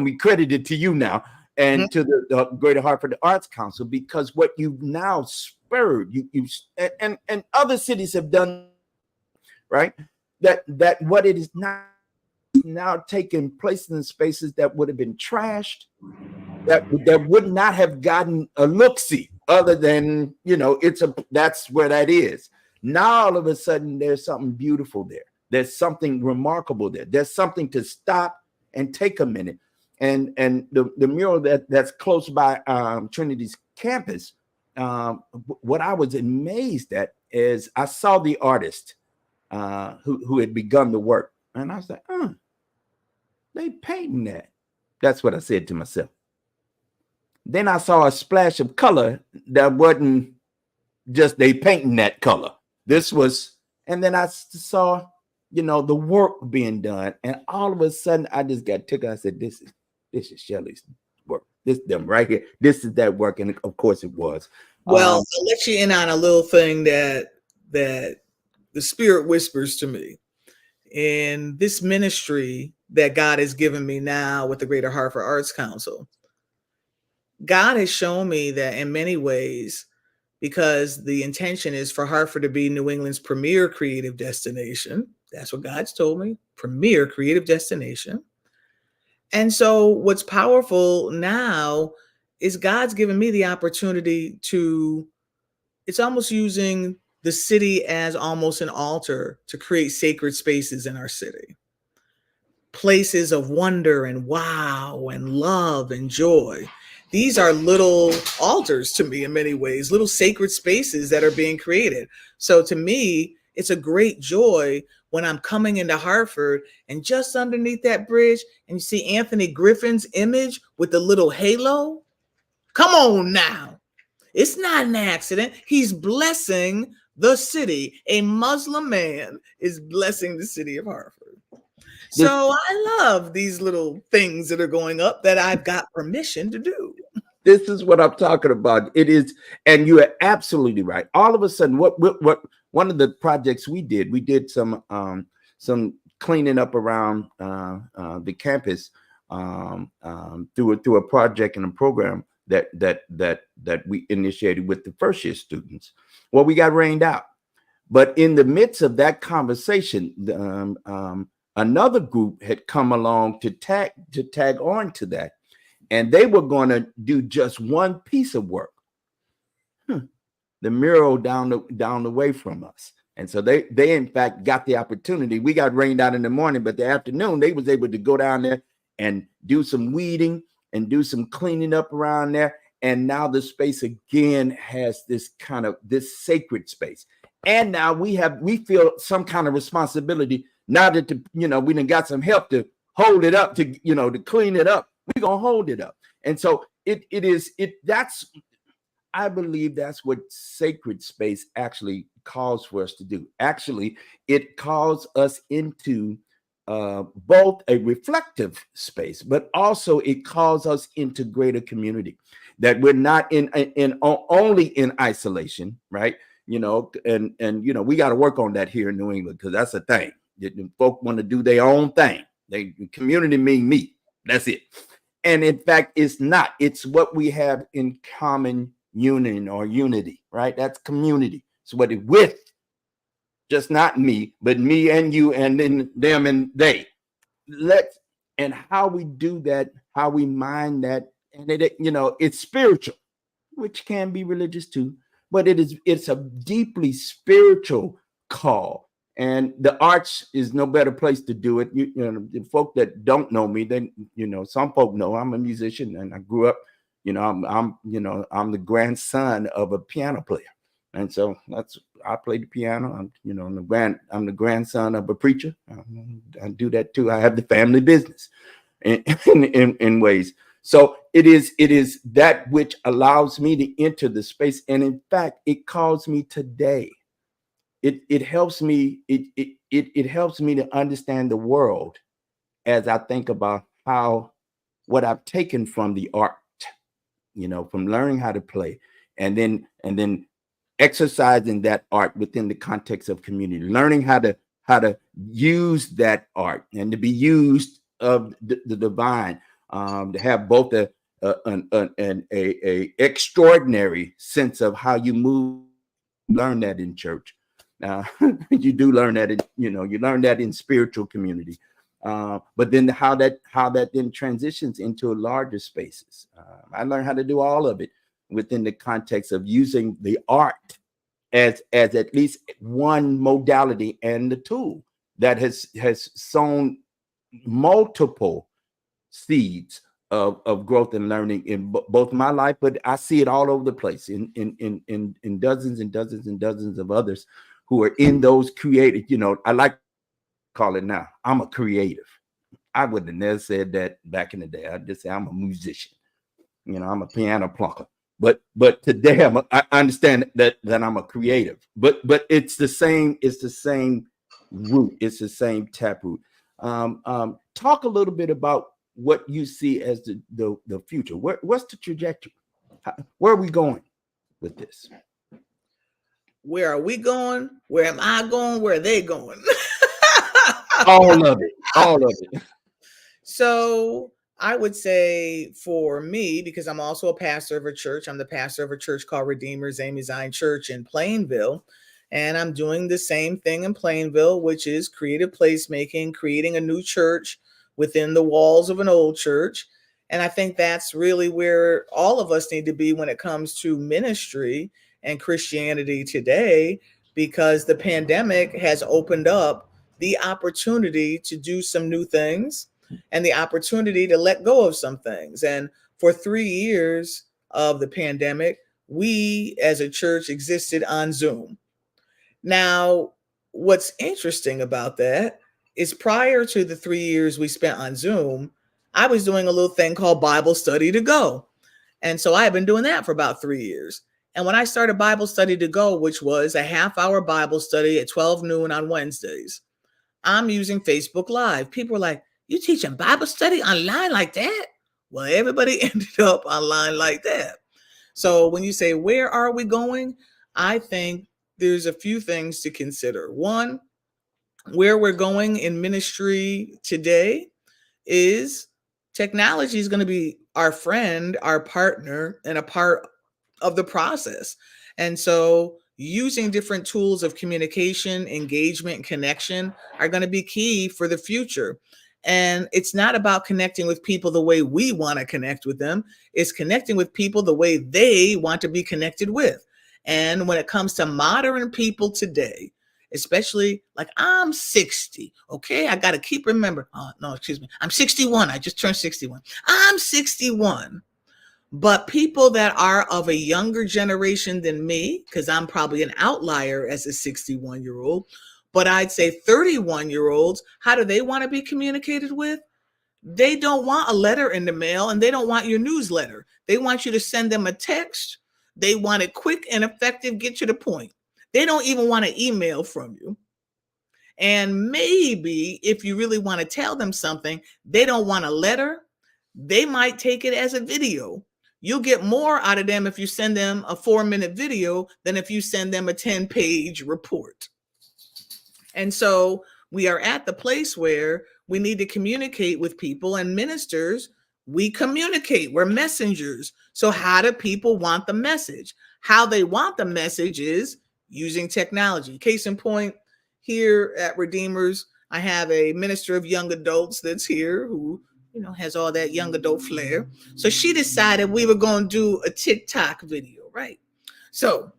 be credited to you now and to the Greater Hartford Arts Council, because what you've now spurred, and other cities have done, right? That what it is now taking place in spaces that would have been trashed, that would not have gotten a look-see, other than that's where that is. Now all of a sudden there's something beautiful there. There's something remarkable there. There's something to stop and take a minute. And the mural that's close by Trinity's campus, what I was amazed at is I saw the artist who had begun the work, and I was like, they painting that. That's what I said to myself. Then I saw a splash of color that wasn't just they painting that color. This was, and then I saw, the work being done, and all of a sudden I just got tickled. I said, this is Shelley's work. This them right here. This is that work, and of course it was. Well, I'll let you in on a little thing that the Spirit whispers to me. In this ministry that God has given me now with the Greater Hartford Arts Council, God has shown me that in many ways, because the intention is for Hartford to be New England's premier creative destination. That's what God's told me, premier creative destination. And so what's powerful now is God's given me the opportunity to, it's almost using the city as almost an altar to create sacred spaces in our city. Places of wonder and wow and love and joy. These are little altars to me in many ways, little sacred spaces that are being created. So to me, it's a great joy when I'm coming into Hartford and just underneath that bridge and you see Anthony Griffin's image with the little halo. Come on now. It's not an accident. He's blessing the city. A Muslim man is blessing the city of Hartford. So I love these little things that are going up that I've got permission to do. This is what I'm talking about. It is, and you are absolutely right. All of a sudden, what one of the projects we did some cleaning up around the campus through a project and a program that we initiated with the first year students. Well, we got rained out, but in the midst of that conversation, another group had come along to tag on to that, and they were going to do just one piece of work, the mural down the way from us. And so they in fact got the opportunity. We got rained out in the morning, but the afternoon they was able to go down there and do some weeding and do some cleaning up around there. And now the space again has this sacred space. And now we feel some kind of responsibility. Now that we done got some help to hold it up, to clean it up, we're gonna hold it up. And so I believe that's what sacred space actually calls for us to do. Actually, it calls us into both a reflective space, but also it calls us into greater community, that we're not only in isolation, right? And we got to work on that here in New England, because that's a thing. Folk want to do their own thing. Community mean me. That's it. And in fact, it's not. It's what we have in common union or unity, right? That's community. So what it with, just not me, but me and you and then them and they. And how we do that, how we mind that, and it's spiritual, which can be religious too, but it's a deeply spiritual call. And the arts is no better place to do it. You know, the folk that don't know me, then, you know, some folk know I'm a musician, and I grew up, you know, I'm the grandson of a piano player. And so I play the piano. I'm the grandson of a preacher. I do that too. I have the family business in ways. So it is that which allows me to enter the space. And in fact, it calls me today. It helps me, it helps me to understand the world as I think about what I've taken from the art, you know, from learning how to play, and then exercising that art within the context of community, learning how to use that art and to be used of the divine, to have both a extraordinary sense of how you move. Learn that in church. You do learn that you learn that in spiritual community, but then how that then transitions into larger spaces. I learned how to do all of it within the context of using the art as at least one modality and the tool that has sown multiple seeds of growth and learning in both my life, but I see it all over the place in dozens and dozens and dozens of others who are in those creative. You know, I like to call it now, I'm a creative. I would have never said that back in the day. I'd just say I'm a musician. You know, I'm a piano plunker. But today I understand that I'm a creative. But it's the same root. It's the same taproot. Talk a little bit about what you see as the future. What's the trajectory? Where are we going with this? Where are we going? Where am I going? Where are they going? All of it. All of it. So I would say for me, because I'm also a pastor of a church, I'm the pastor of a church called Redeemer's Amy Zion Church in Plainville. And I'm doing the same thing in Plainville, which is creative placemaking, creating a new church within the walls of an old church. And I think that's really where all of us need to be when it comes to ministry and Christianity today, because the pandemic has opened up the opportunity to do some new things and the opportunity to let go of some things. And for 3 years of the pandemic, we as a church existed on Zoom. Now, what's interesting about that is prior to the 3 years we spent on Zoom, I was doing a little thing called Bible Study to Go. And so I have been doing that for about 3 years. And when I started Bible Study to Go, which was a half-hour Bible study at 12 noon on Wednesdays, I'm using Facebook Live. People were like, "You teaching Bible study online like that?" Well, everybody ended up online like that. So when you say, where are we going? I think there's a few things to consider. One, where we're going in ministry today is technology is going to be our friend, our partner, and a part of the process. And so using different tools of communication, engagement, and connection are going to be key for the future. And it's not about connecting with people the way we want to connect with them. It's connecting with people the way they want to be connected with. And when it comes to modern people today, especially like I'm 60, okay? I got to keep remembering. Oh, no, excuse me. I'm 61. I just turned 61. I'm 61. But people that are of a younger generation than me, because I'm probably an outlier as a 61-year-old, but I'd say 31-year-olds, how do they want to be communicated with? They don't want a letter in the mail, and they don't want your newsletter. They want you to send them a text. They want it quick and effective, get to the point. They don't even want an email from you. And maybe if you really want to tell them something, they don't want a letter. They might take it as a video. You'll get more out of them if you send them a 4-minute video than if you send them a 10-page report. And so we are at the place where we need to communicate with people, and ministers, we communicate, we're messengers. So how do people want the message? How they want the message is using technology. Case in point, here at Redeemers, I have a minister of young adults that's here who, you know, has all that young adult flair. So she decided we were going to do a TikTok video, right? So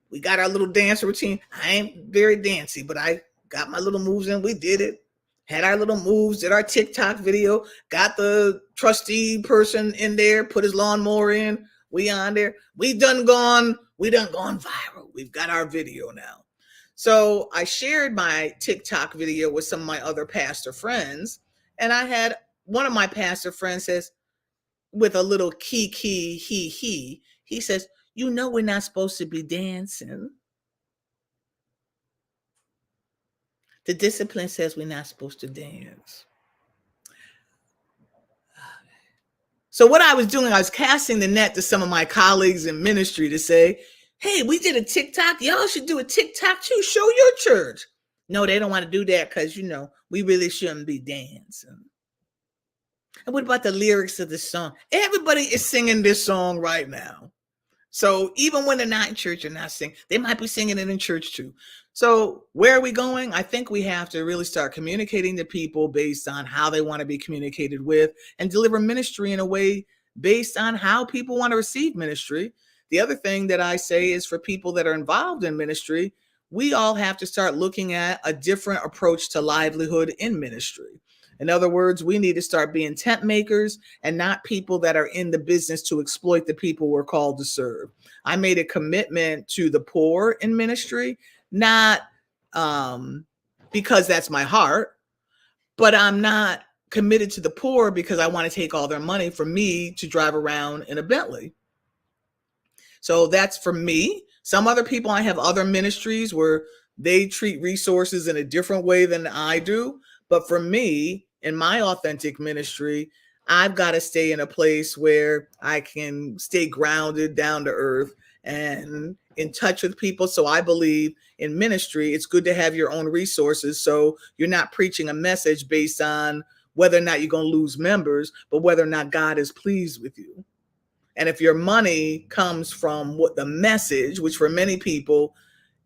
we got our little dance routine. I ain't very dancey, but I got my little moves in. We did it. Had our little moves, did our TikTok video, got the trustee person in there, put his lawnmower in. We on there. We done gone viral. We've got our video now. So I shared my TikTok video with some of my other pastor friends. And I had one of my pastor friends says, with a little kiki, he says, you know, we're not supposed to be dancing. The discipline says we're not supposed to dance. So what I was doing, I was casting the net to some of my colleagues in ministry to say, hey, we did a TikTok. Y'all should do a TikTok too. Show your church. No, they don't want to do that because, you know, we really shouldn't be dancing. And what about the lyrics of the song? Everybody is singing this song right now. So even when they're not in church, they're not singing. They might be singing it in church too. So where are we going? I think we have to really start communicating to people based on how they want to be communicated with and deliver ministry in a way based on how people want to receive ministry. The other thing that I say is for people that are involved in ministry, we all have to start looking at a different approach to livelihood in ministry. In other words, we need to start being tent makers and not people that are in the business to exploit the people we're called to serve. I made a commitment to the poor in ministry, not because that's my heart, but I'm not committed to the poor because I want to take all their money for me to drive around in a Bentley. So that's for me. Some other people, I have other ministries where they treat resources in a different way than I do. But for me, in my authentic ministry, I've got to stay in a place where I can stay grounded, down to earth, and in touch with people. So I believe in ministry, it's good to have your own resources. So you're not preaching a message based on whether or not you're going to lose members, but whether or not God is pleased with you. And if your money comes from what the message, which for many people,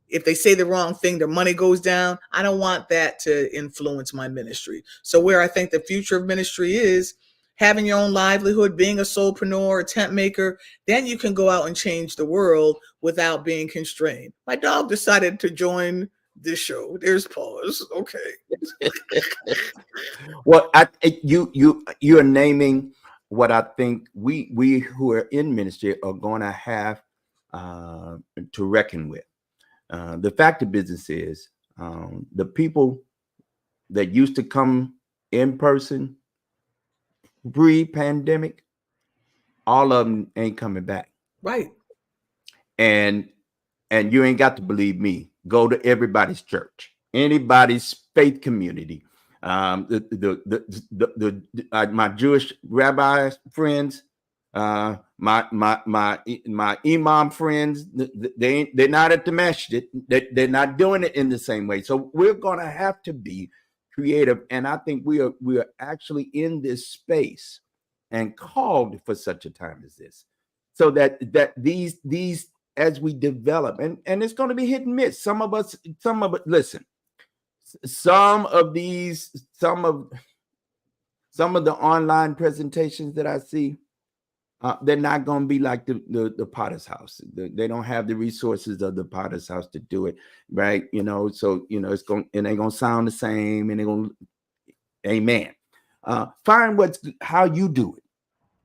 if they say the wrong thing, their money goes down. I don't want that to influence my ministry. So where I think the future of ministry is having your own livelihood, being a soulpreneur, a tent maker, then you can go out and change the world without being constrained. My dog decided to join this show. There's pause. Okay. Well, you are naming what I think we who are in ministry are going to have to reckon with. The fact of business is the people that used to come in person pre-pandemic, all of them ain't coming back. Right. And you ain't got to believe me. Go to everybody's church, anybody's faith community. My Jewish rabbi friends, my imam friends, they're not at the masjid. They're not doing it in the same way. So we're going to have to be creative, and I think we are actually in this space and called for such a time as this, so that these as we develop, and it's going to be hit and miss. Some of it. Listen, some of the online presentations that I see, they're not going to be like the Potter's House. They don't have the resources of the Potter's House to do it, right? So it's going, and they're going to sound the same, and they're going, amen. Find how you do it,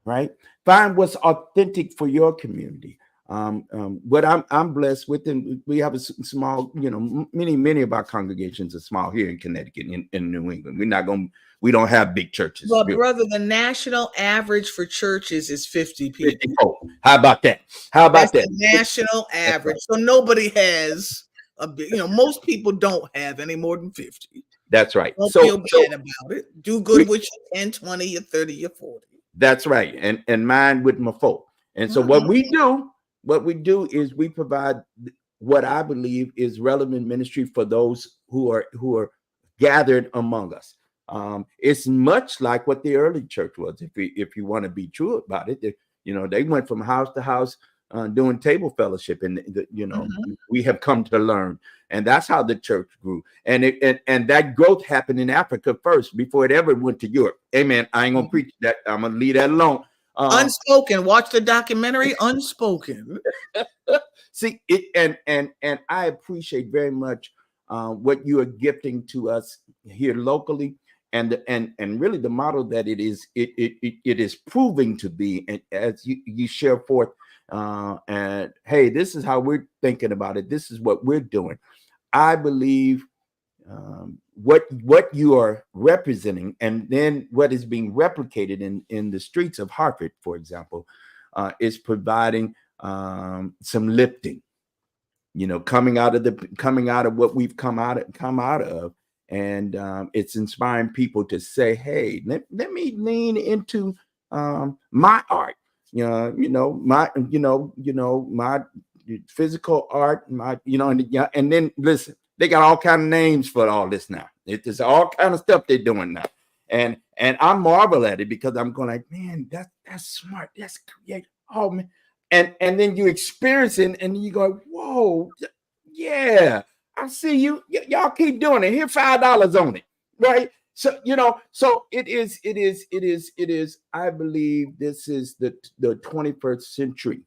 right? Find what's authentic for your community. What I'm blessed with, and we have a small, many of our congregations are small here in Connecticut, in New England. We don't have big churches. Well, brother, the national average for churches is 50 people. 50. Oh, how about that? That's the national average. So nobody has a big, most people don't have any more than 50. That's right. Don't feel bad about it. Do good with your 10, 20, your 30, your 40. That's right. And mine with my folk. And so what we do is we provide what I believe is relevant ministry for those who are gathered among us. It's much like what the early church was. If you want to be true about it, they went from house to house doing table fellowship, and we have come to learn, and that's how the church grew. And that growth happened in Africa first before it ever went to Europe. Amen. I ain't gonna preach that. I'm gonna leave that alone. Unspoken. Watch the documentary Unspoken. See it, and I appreciate very much what you are gifting to us here locally, and really the model that it is proving to be, and as you share forth, and hey, this is how we're thinking about it. This is what we're doing. I believe what you are representing, and then what is being replicated in the streets of Hartford, for example, is providing some lifting. Coming out of what we've come out of, and it's inspiring people to say, "Hey, let me lean into my art." My physical art, and then listen. They got all kind of names for all this now. It's all kind of stuff they're doing now, and I marvel at it because I'm going like, man, that's smart, that's creative. Oh man, and then you experience it, and you go, whoa, yeah, I see you. Y'all keep doing it. Here, $5 on it, right? So so it is. I believe this is the 21st century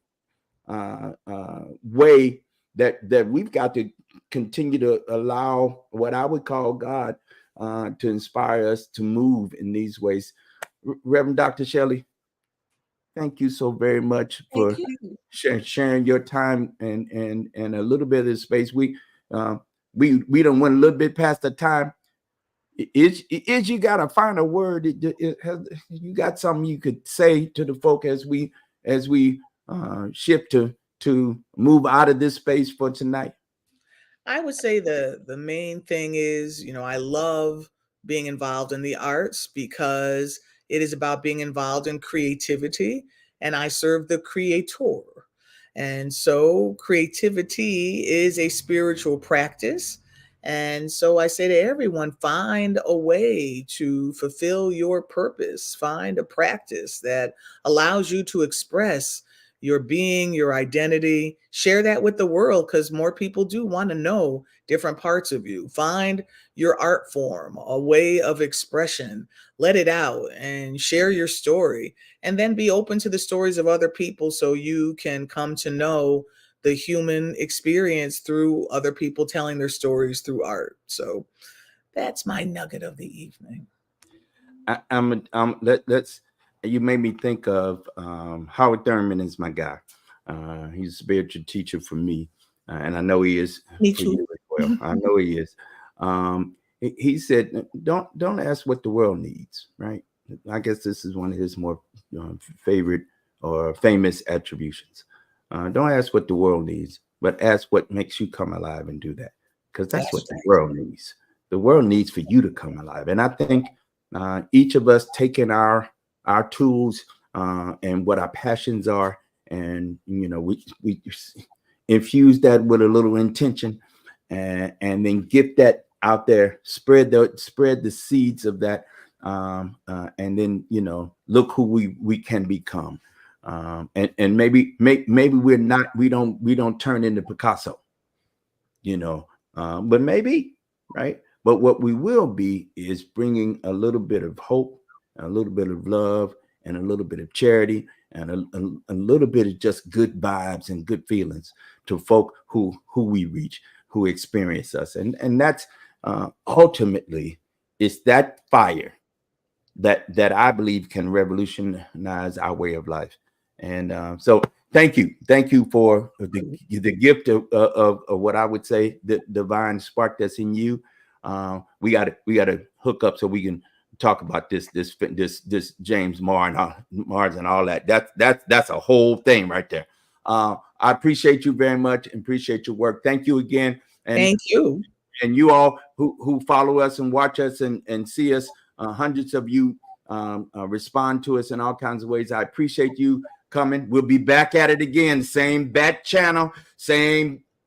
way that we've got to continue to allow what I would call God to inspire us to move in these ways. Reverend Dr. Shelley, thank you so very much for sharing your time and a little bit of the space. We don't went a little bit past the time. Is you got to find a word? You got something you could say to the folk as we shift to move out of this space for tonight? I would say the main thing is, I love being involved in the arts because it is about being involved in creativity, and I serve the creator. And so creativity is a spiritual practice. And so I say to everyone, find a way to fulfill your purpose. Find a practice that allows you to express your being, your identity. Share that with the world, because more people do want to know different parts of you. Find your art form, a way of expression. Let it out and share your story, and then be open to the stories of other people so you can come to know the human experience through other people telling their stories through art. So that's my nugget of the evening. Let's. You made me think of Howard Thurman is my guy. He's a spiritual teacher for me, and I know he is Me for too. you as well. I know he is. He said, "Don't ask what the world needs." Right? I guess this is one of his more favorite or famous attributions. Don't ask what the world needs, but ask what makes you come alive and do that, because that's what That's the right. world needs. The world needs for you to come alive, and I think each of us taking our tools and what our passions are, and we infuse that with a little intention, and then get that out there, spread the seeds of that, and then look who we can become, and maybe we don't turn into Picasso, but maybe, right? But what we will be is bringing a little bit of hope, a little bit of love, and a little bit of charity, and a little bit of just good vibes and good feelings to folk who we reach, who experience us, and that's ultimately, it's that fire that I believe can revolutionize our way of life. And so thank you for the gift of what I would say the divine spark that's in you. We got to hook up so we can talk about this James Mars and all that. That's a whole thing right there. I appreciate you very much and appreciate your work. Thank you again. Thank you. And you all who follow us and watch us and see us, hundreds of you respond to us in all kinds of ways. I appreciate you coming. We'll be back at it again. Same bat channel,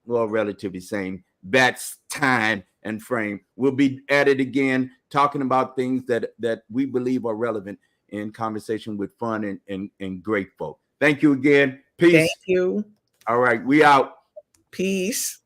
relatively same bat's time and frame. We'll be at it again, talking about things that we believe are relevant in conversation with fun and great folk. Thank you again. Peace. Thank you. All right, we out. Peace.